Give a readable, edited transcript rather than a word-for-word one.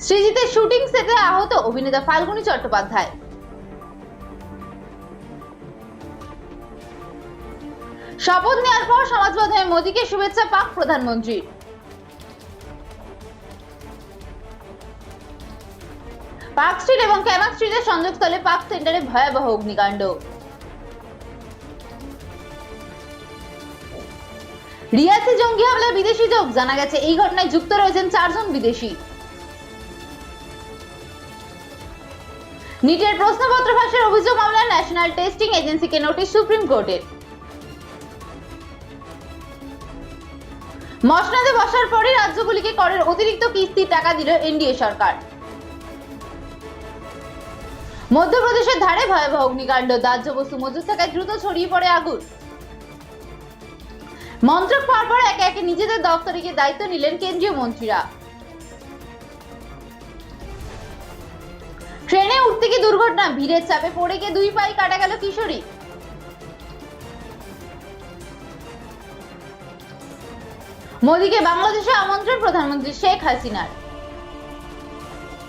সৃজিতের shooting সেটে আহত অভিনেতা ফাল্গুনী চট্টোপাধ্যায়। শপথ নেওয়ার পর সমাজ মাধ্যমে মোদীকে শুভেচ্ছা পাক প্রধানমন্ত্রীর। পার্ক স্ট্রিট এবং ক্যামাক স্ট্রিটের সংযোগস্থলে পার্ক সেন্টারে ভয়াবহ অগ্নিকাণ্ড। রিয়াসি জঙ্গি হামলায় বিদেশি যোগ, জানা গেছে এই ঘটনায় যুক্ত রয়েছেন 4 জন বিদেশি। নিটের প্রশ্নপত্র ফাঁসের অভিযোগ মামলায় ন্যাশনাল টেস্টিং এজেন্সিকে নোটিশ সুপ্রিম কোর্টের। মসনদে বসার পরই রাজ্যগুলিকে করের অতিরিক্ত কিস্তির টাকা দিল এনডিএ সরকার। মধ্যপ্রদেশের ধারে ভয়াবহ অগ্নিকাণ্ড, দাহ্য বস্তু মজুত থাকায় দ্রুত ছড়িয়ে পড়ে আগুন। মন্ত্রক পাওয়ার পর একে একে নিজেদের দপ্তরে গিয়ে দায়িত্ব নিলেন কেন্দ্রীয় মন্ত্রীরা। ট্রেনে উঠতে গিয়ে দুর্ঘটনা, ভিড়ের চাপে পড়ে গিয়ে 2 পায়ে কাটা গেল কিশোরী। মোদীকে বাংলাদেশে আমন্ত্রণ প্রধানমন্ত্রী শেখ হাসিনার।